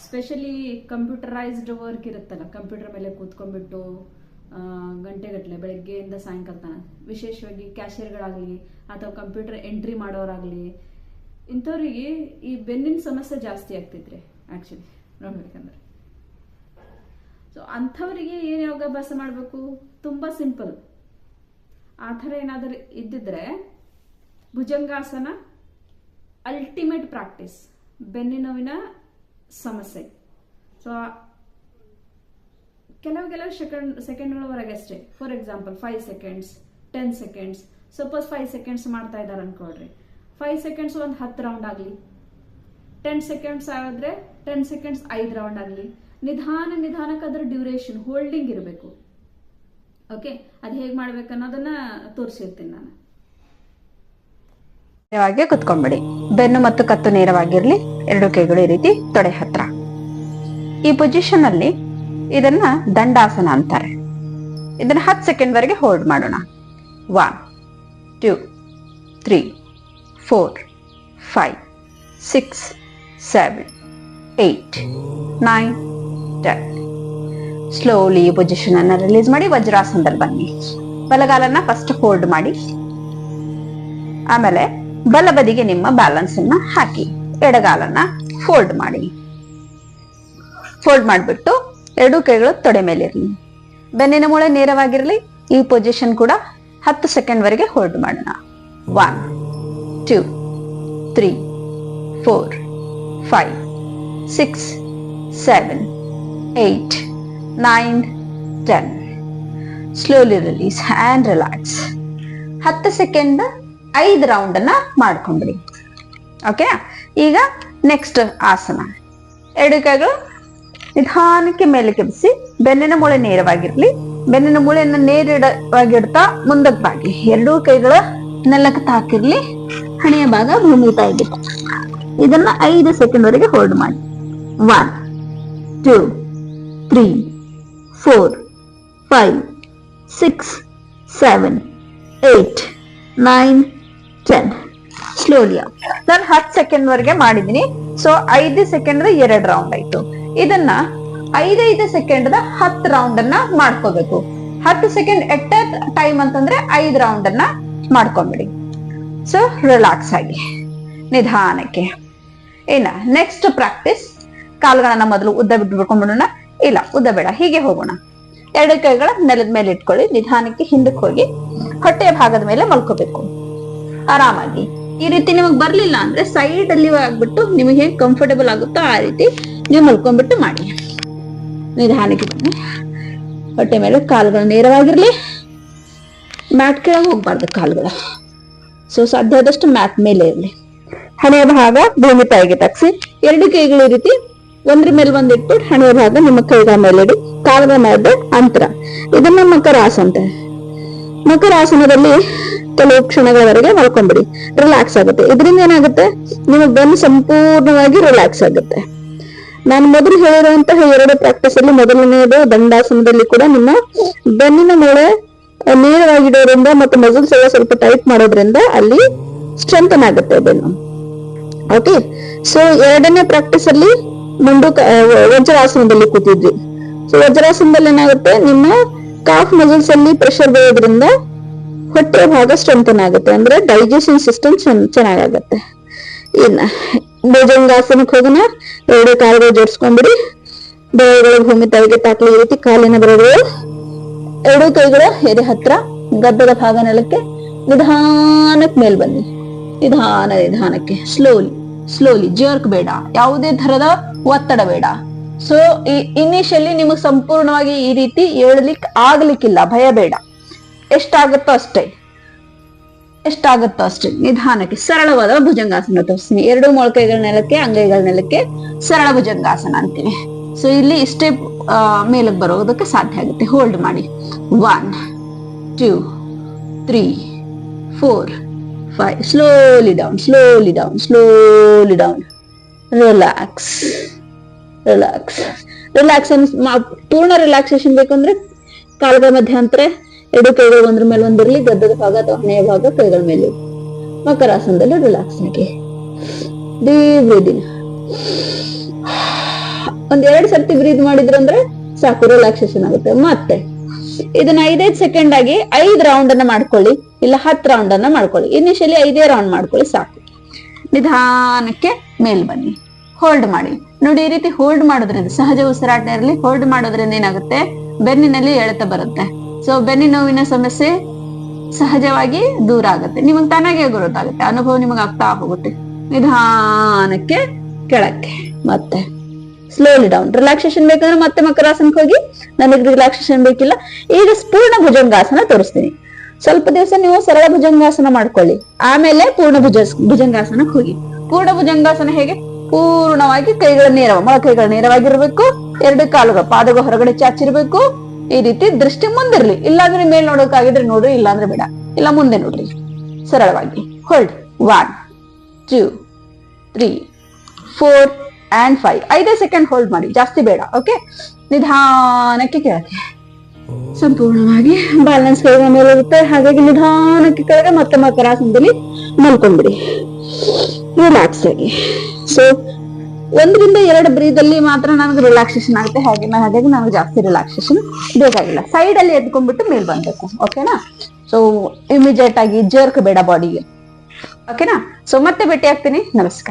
Specially computerised work ಇರುತ್ತಲ್ಲ, computer ಮೇಲೆ ಕೂತ್ಕೊಂಡ್ಬಿಟ್ಟು ಗಂಟೆಗಟ್ಟಲೆ ಬೆಳಗ್ಗೆಯಿಂದ ಸಾಯಂಕಾಲ ತನಕ, ವಿಶೇಷವಾಗಿ ಕ್ಯಾಶಿಯರ್ಗಳಾಗಲಿ ಅಥವಾ ಕಂಪ್ಯೂಟರ್ ಎಂಟ್ರಿ ಮಾಡೋರಾಗಲಿ, ಇಂಥವ್ರಿಗೆ ಈ ಬೆನ್ನಿನ ಸಮಸ್ಯೆ ಜಾಸ್ತಿ ಆಗ್ತೈತ್ರಿ ಆ್ಯಕ್ಚುಲಿ ನೋಡ್ಬೇಕಂದ್ರೆ. ಸೊ ಅಂಥವರಿಗೆ ಏನು ಯೋಗಾಭ್ಯಾಸ ಮಾಡಬೇಕು? ತುಂಬ ಸಿಂಪಲ್. ಆ ಥರ ಏನಾದರೂ ಇದ್ದಿದ್ರೆ ಭುಜಂಗಾಸನ ಅಲ್ಟಿಮೇಟ್ ಪ್ರಾಕ್ಟೀಸ್ ಬೆನ್ನಿನ ನೋವಿನ ಸಮಸ್ಯೆ. ಸೊ ಕೆಲವು ಸೆಕೆಂಡ್ಗಳವರೆಗೆ ಅಷ್ಟೇ. For example 5 seconds, 10 seconds. Suppose 5 seconds ಮಾಡ್ತಾ ಇದ್ದಾರೆ ಅನ್ಕೊಳ್ರಿ, 5 ಸೆಕೆಂಡ್ಸ್ ಒಂದು 10 ರೌಂಡ್ ಆಗಲಿ, 10 ಸೆಕೆಂಡ್ಸ್ ಆಗಿದ್ರೆ 10 ಸೆಕೆಂಡ್ಸ್ 5 ರೌಂಡ್ ಆಗಲಿ. ನಿಧಾನಕ್ಕೆ ಅದರ ಡ್ಯೂರೇಷನ್ ಹೋಲ್ಡಿಂಗ್ ಇರಬೇಕು. ಓಕೆ, ಅದು ಹೇಗೆ ಮಾಡ್ಬೇಕು ಅನ್ನೋದನ್ನ ತೋರಿಸಿರ್ತೀನಿ ನಾನು. ನೇರವಾಗಿ ಕುತ್ಕೊಂಡ್ಬಿಡಿ. ಬೆನ್ನು ಮತ್ತು ಕತ್ತು ನೇರವಾಗಿರ್ಲಿ. 2 ಕೈಗಳು ಈ ರೀತಿ ತೊಡೆ ಹತ್ರ. ಈ ಪೊಸಿಷನ್ ಅಲ್ಲಿ ಇದನ್ನ ದಂಡಾಸನ ಅಂತಾರೆ. ಇದನ್ನ 10 ಸೆಕೆಂಡ್ ವರೆಗೆ ಹೋಲ್ಡ್ ಮಾಡೋಣ. 1 2 3 4 5 6 7 8 9 10. ಸ್ಲೋಲಿ ಈ ಪೊಸಿಷನ್ ಅನ್ನ ರಿಲೀಸ್ ಮಾಡಿ ವಜ್ರಾಸನದಲ್ಲಿ ಬನ್ನಿ. ಬಲಗಾಲನ್ನ ಫಸ್ಟ್ ಹೋಲ್ಡ್ ಮಾಡಿ, ಆಮೇಲೆ ಬಲಬದಿಗೆ ನಿಮ್ಮ ಬ್ಯಾಲೆನ್ಸ್ ಅನ್ನ ಹಾಕಿ ಎಡಗಾಲನ್ನ ಫೋಲ್ಡ್ ಮಾಡಿ. ಫೋಲ್ಡ್ ಮಾಡಿಬಿಟ್ಟು 2 ಕೈಗಳು ತೊಡೆ ಮೇಲೆ ಇರಲಿ. ಬೆನ್ನಿನ ಮೂಳೆ ನೇರವಾಗಿರಲಿ. ಈ ಪೊಸಿಷನ್ ಕೂಡ 10 ಸೆಕೆಂಡ್ ವರೆಗೆ ಹೋಲ್ಡ್ ಮಾಡೋಣ. 1 2 3 4 5 6 7 8 9 10. Slowly release and relax. 10 second 5 round ಅನ್ನ ಮಾಡ್ಕೊಂಡ್ಬಿಡಿ. ಓಕೆ, ಈಗ ನೆಕ್ಸ್ಟ್ ಆಸನ. 2 ಕೈಗಳು ನಿಧಾನಕ್ಕೆ ಮೇಲೆ ಕೆಬ್ಬಿಸಿ, ಬೆನ್ನಿನ ಮೂಳೆ ನೇರವಾಗಿರ್ಲಿ. ಬೆನ್ನಿನ ಮೂಳೆಯನ್ನು ನೇರವಾಗಿಡ್ತಾ ಮುಂದಕ್ಕೆ ಬಾಗಿ. 2 ಕೈಗಳ ನೆಲಕ್ಕೆ ತಾಕಿರ್ಲಿ. ಹಣೆಯ ಭಾಗ ಭೂಮಿ ತಾಯಿಗಿತ್ತ. ಇದನ್ನ 5 ಸೆಕೆಂಡ್ ವರೆಗೆ ಹೋಲ್ಡ್ ಮಾಡಿ. 1 2 3 4 5 6 7 8 9 10. ಸ್ಲೋಲಿ ನಾನು 10 ಸೆಕೆಂಡ್ ವರೆಗೆ ಮಾಡಿದೀನಿ. ಸೊ 5 ಸೆಕೆಂಡ್ 2 ರೌಂಡ್ ಆಯ್ತು. ಇದನ್ನ 5 ಸೆಕೆಂಡ್ 10 ರೌಂಡ್ ಅನ್ನ ಮಾಡ್ಕೋಬೇಕು. 10 ಸೆಕೆಂಡ್ ಎಟ್ ಟೈಮ್ ಅಂತಂದ್ರೆ 5 ರೌಂಡ್ ಅನ್ನ ಮಾಡ್ಕೊಂಡ್ಬಿಡಿ. ಸೊ ರಿಲ್ಯಾಕ್ಸ್ ಆಗಿ ನಿಧಾನಕ್ಕೆ. ಇನ್ನ ನೆಕ್ಸ್ಟ್ ಪ್ರಾಕ್ಟೀಸ್, ಕಾಲುಗಳನ್ನ ಮೊದಲು ಉದ್ದ ಬಿಟ್ಬಿಡ್ಕೊಂಡ್ಬಿಡೋಣ. ಇಲ್ಲ, ಉದ್ದ ಬೇಡ, ಹೀಗೆ ಹೋಗೋಣ. 2 ಕೈಗಳ ನೆಲದ ಮೇಲೆ ಇಟ್ಕೊಳ್ಳಿ. ನಿಧಾನಕ್ಕೆ ಹಿಂದಕ್ಕೆ ಹೋಗಿ ಹೊಟ್ಟೆಯ ಭಾಗದ ಮೇಲೆ ಮಲ್ಕೋಬೇಕು ಆರಾಮಾಗಿ. ಈ ರೀತಿ ನಿಮಗ್ ಬರ್ಲಿಲ್ಲ ಅಂದ್ರೆ ಸೈಡ್ ಅಲ್ಲಿ ಆಗ್ಬಿಟ್ಟು ನಿಮಗೆ ಹೇಗೆ ಕಂಫರ್ಟೇಬಲ್ ಆಗುತ್ತೋ ಆ ರೀತಿ ನೀವು ಮಲ್ಕೊಂಡ್ಬಿಟ್ಟು ಮಾಡಿ. ನಿಧಾನಕ್ಕೆ ಬನ್ನಿ. ಹೊಟ್ಟೆ ಮೇಲೆ ಕಾಲುಗಳು ನೇರವಾಗಿರ್ಲಿ. ಮ್ಯಾಟ್ ಕೆಳಗೆ ಹೋಗ್ಬಾರ್ದು ಕಾಲುಗಳು. ಸೊ ಸಾಧ್ಯ ಆದಷ್ಟು ಮ್ಯಾಟ್ ಮೇಲೆ ಇರ್ಲಿ. ಹಣೆಯ ಭಾಗ ಭೂಮಿ ತಾಯಿಗೆ ತಗ್ಸಿ. 2 ಕೈಗಳು ಈ ರೀತಿ ಒಂದ್ರ ಮೇಲೆ ಒಂದಿಟ್ಟು ಹಣೆಯ ಭಾಗ ನಿಮ್ಮ ಕೈಗಳ ಮೇಲೆ ಇಡಿ. ಕಾಲುಗಳ ಮೇಲೆ ಅಂತರ. ಇದನ್ನ ಮಕರಾಸನ ಅಂತಾರೆ. ಮಕರಾಸನದಲ್ಲಿ ಕೆಲವು ಕ್ಷಣಗಳವರೆಗೆ ಮಲ್ಕೊಂಡ್ಬಿಡಿ. ರಿಲ್ಯಾಕ್ಸ್ ಆಗುತ್ತೆ. ಇದರಿಂದ ಏನಾಗುತ್ತೆ, ನಿಮ್ಮ ಬೆನ್ನು ಸಂಪೂರ್ಣವಾಗಿ ರಿಲ್ಯಾಕ್ಸ್ ಆಗುತ್ತೆ. ನಾನು ಮೊದಲು ಹೇಳಿರುವಂತಹ 2 ಪ್ರಾಕ್ಟೀಸ್ ಅಲ್ಲಿ ಮೊದಲನೆಯದು ದಂಡಾಸನದಲ್ಲಿ ಕೂಡ ನಿಮ್ಮ ಬೆನ್ನಿನ ಮೂಳೆ ನೇರವಾಗಿಡೋದ್ರಿಂದ ಮತ್ತು ಮಸಲ್ಸ್ ಎಲ್ಲ ಸ್ವಲ್ಪ ಟೈಟ್ ಮಾಡೋದ್ರಿಂದ ಅಲ್ಲಿ ಸ್ಟ್ರೆಂಥನ್ ಆಗುತ್ತೆ ಬೆನ್ನು. ಓಕೆ, ಸೊ 2ನೇ ಪ್ರಾಕ್ಟೀಸ್ ಅಲ್ಲಿ ವಜ್ರಾಸನದಲ್ಲಿ ಕೂತಿದ್ವಿ. ಸೊ ವಜ್ರಾಸನದಲ್ಲಿ ಏನಾಗುತ್ತೆ, ನಿಮ್ಮ ಕಾಫ್ ಮಸಲ್ಸ್ ಅಲ್ಲಿ ಪ್ರೆಷರ್ ಬರೋದ್ರಿಂದ ಹೊಟ್ಟೆ ಭಾಗ ಸ್ಟ್ರೆಂಥನ್ ಆಗುತ್ತೆ. ಅಂದ್ರೆ ಡೈಜೆಷನ್ ಸಿಸ್ಟಮ್ ಚೆನ್ನಾಗಾಗತ್ತೆ. ಇನ್ನ ಭುಜಂಗಾಸನಕ್ಕೆ ಹೋಗೋಣ. 2 ಕಾಲುಗಳು ಜೋಡಿಸ್ಕೊಂಡ್ಬಿಡಿ. ಬೆರಳುಗಳು ಭೂಮಿ ತಾಯಿಗೆ ತಾಕಲಿ. ಈ ರೀತಿ ಕಾಲಿನ ಬೆರಳುಗಳು 2 ಕೈಗಳ ಎದೆ ಹತ್ರ, ಗದ್ದದ ಭಾಗ ನೆಲಕ್ಕೆ. ನಿಧಾನಕ್ಕೆ ಮೇಲ್ ಬನ್ನಿ. ನಿಧಾನಕ್ಕೆ ಸ್ಲೋಲಿ ಜರ್ಕ್ ಬೇಡ, ಯಾವುದೇ ತರದ ಒತ್ತಡ ಬೇಡ. ಸೊ ಇನಿಷಿಯಲಿ ನಿಮಗೆ ಸಂಪೂರ್ಣವಾಗಿ ಈ ರೀತಿ ಆಗ್ಲಿಕ್ಕಿಲ್ಲ, ಭಯ ಬೇಡ. ಎಷ್ಟಾಗುತ್ತೋ ಅಷ್ಟೇ ನಿಧಾನಕ್ಕೆ ಸರಳವಾದ ಭುಜಂಗಾಸನ ತೋರಿಸ್ತೀನಿ. 2 ಮೊಳಕೈಗಳ ನೆಲಕ್ಕೆ, ಅಂಗೈಗಳ ನೆಲಕ್ಕೆ, ಸರಳ ಭುಜಂಗಾಸನ ಅಂತೀವಿ. ಸೊ ಇಲ್ಲಿ ಇಷ್ಟೇ ಮೇಲಕ್ಕೆ ಬರೋದಕ್ಕೆ ಸಾಧ್ಯ ಆಗುತ್ತೆ. ಹೋಲ್ಡ್ ಮಾಡಿ. 1 2 3 4 5. Slowly down. ರಿಲ್ಯಾಕ್ಸ್. ಪೂರ್ಣ ರಿಲ್ಯಾಕ್ಸೇಷನ್ ಬೇಕಂದ್ರೆ ಕಾಲುಗಳ ಮಧ್ಯಂತರ 2 ಕೈಗಳು ಒಂದ್ರ ಮೇಲೆ ಒಂದಿರಲಿ. ಗದ್ದದ ಭಾಗ ಅಥವಾ ಹಣೆಯ ಭಾಗ ಕೈಗಳ ಮೇಲೆ. ಮಕರಾಸನದಲ್ಲಿ ರಿಲ್ಯಾಕ್ಸ್ ಆಗಿ. Deep breathing. ಒಂದ್ 2 ಸರ್ತಿ ಬ್ರೀದ್ ಮಾಡಿದ್ರಂದ್ರೆ ಸಾಕು, ರಿಲ್ಯಾಕ್ಸೇಷನ್ ಆಗುತ್ತೆ. ಮತ್ತೆ ಇದನ್ನ 5 ಸೆಕೆಂಡ್ ಆಗಿ 5 ರೌಂಡ್ ಅನ್ನ ಮಾಡ್ಕೊಳ್ಳಿ, ಇಲ್ಲ 10 ರೌಂಡ್ ಅನ್ನ ಮಾಡ್ಕೊಳ್ಳಿ. ಇನಿಷಿಯಲಿ 5 ರೌಂಡ್ ಮಾಡ್ಕೊಳ್ಳಿ ಸಾಕು. ನಿಧಾನಕ್ಕೆ ಮೇಲ್ ಬನ್ನಿ, ಹೋಲ್ಡ್ ಮಾಡಿ. ನೋಡಿ, ಈ ರೀತಿ ಹೋಲ್ಡ್ ಮಾಡೋದ್ರಿಂದ, ಸಹಜ ಉಸಿರಾಟ ಇರಲಿ, ಹೋಲ್ಡ್ ಮಾಡೋದ್ರಿಂದ ಏನಾಗುತ್ತೆ, ಬೆನ್ನಿನಲ್ಲಿ ಎಳೆತ ಬರುತ್ತೆ. ಸೊ ಬೆನ್ನಿನ ನೋವಿನ ಸಮಸ್ಯೆ ಸಹಜವಾಗಿ ದೂರ ಆಗುತ್ತೆ, ನಿಮಗೆ ತಾನಾಗೆ ಗೊತ್ತಾಗುತ್ತೆ, ಅನುಭವ ನಿಮಗೆ ಆಗ್ತಾ ಹೋಗುತ್ತೆ. ನಿಧಾನಕ್ಕೆ ಕೆಳಕ್ಕೆ, ಮತ್ತೆ ಸ್ಲೋಲಿ ಡೌನ್. ರಿಲ್ಯಾಕ್ಸೇಷನ್ ಬೇಕಂದ್ರೆ ಮತ್ತೆ ಮಕರಾಸನಕ್ಕೆ ಹೋಗಿ. ನನಗೆ ರಿಲ್ಯಾಕ್ಸೇಷನ್ ಬೇಕಿಲ್ಲ, ಈಗ ಪೂರ್ಣ ಭುಜಂಗಾಸನ ತೋರಿಸ್ತೀನಿ. ಸ್ವಲ್ಪ ದಿವಸ ನೀವು ಸರಳ ಭುಜಂಗಾಸನ ಮಾಡ್ಕೊಳ್ಳಿ, ಆಮೇಲೆ ಪೂರ್ಣ ಭುಜಂಗಾಸನಕ್ಕೆ ಹೋಗಿ. ಪೂರ್ಣ ಭುಜಂಗಾಸನ ಹೇಗೆ? ಪೂರ್ಣವಾಗಿ ಕೈಗಳ ಮೊಳಕೈಗಳ ನೇರವಾಗಿರ್ಬೇಕು, 2 ಕಾಲುಗಳು ಪಾದಗಳು ಹೊರಗಡೆ ಚಾಚಿರ್ಬೇಕು. ಈ ರೀತಿ ದೃಷ್ಟಿ ಮುಂದಿರ್ಲಿ. ಇಲ್ಲಾಂದ್ರೆ ಮೇಲ್ ನೋಡೋಕಾಗಿದ್ರೆ ನೋಡ್ರಿ, ಇಲ್ಲಾಂದ್ರೆ ಬೇಡ. ಇಲ್ಲ ಮುಂದೆ ನೋಡ್ರಿ, ಸರಳವಾಗಿ. ಹೋಲ್ಡ್. 1 2 3 4 and 5. 5 ಸೆಕೆಂಡ್ ಹೋಲ್ಡ್ ಮಾಡಿ, ಜಾಸ್ತಿ ಬೇಡ. ಓಕೆ, ನಿಧಾನಕ್ಕೆ ಕೆಳಗೆ. ಸಂಪೂರ್ಣವಾಗಿ ಬ್ಯಾಲೆನ್ಸ್ ಕೈಗಳ ಮೇಲೆ ಇರುತ್ತೆ, ಹಾಗಾಗಿ ನಿಧಾನಕ್ಕೆ ಕೆಳಗೆ. ಮತ್ತೆ ಮಕರಾಸನದಲ್ಲಿ ಮಲ್ಕೊಂಡ್ಬಿಡಿ ರಿಲ್ಯಾಕ್ಸ್ ಆಗಿ. ಸೊ 1 ರಿಂದ 2 ಬ್ರೀತ್ ಅಲ್ಲಿ ಮಾತ್ರ ನನಗೆ ರಿಲ್ಯಾಕ್ಸೇಷನ್ ಆಗುತ್ತೆ, ಹಾಗಾಗಿ ನನಗೆ ಜಾಸ್ತಿ ರಿಲ್ಯಾಕ್ಸೇಷನ್ ಬೇಕಾಗಿಲ್ಲ. ಸೈಡ್ ಅಲ್ಲಿ ಎದ್ಕೊಂಡ್ಬಿಟ್ಟು ಮೇಲ್ ಬಂದ್ಬೇಕು. ಓಕೆನಾ? ಸೊ ಇಮಿಡಿಯೇಟ್ ಆಗಿ ಜರ್ಕ್ ಬೇಡ ಬಾಡಿಗೆ. ಓಕೆನಾ? ಸೊ ಮತ್ತೆ ಭೇಟಿ ಆಗ್ತೀನಿ. ನಮಸ್ಕಾರ.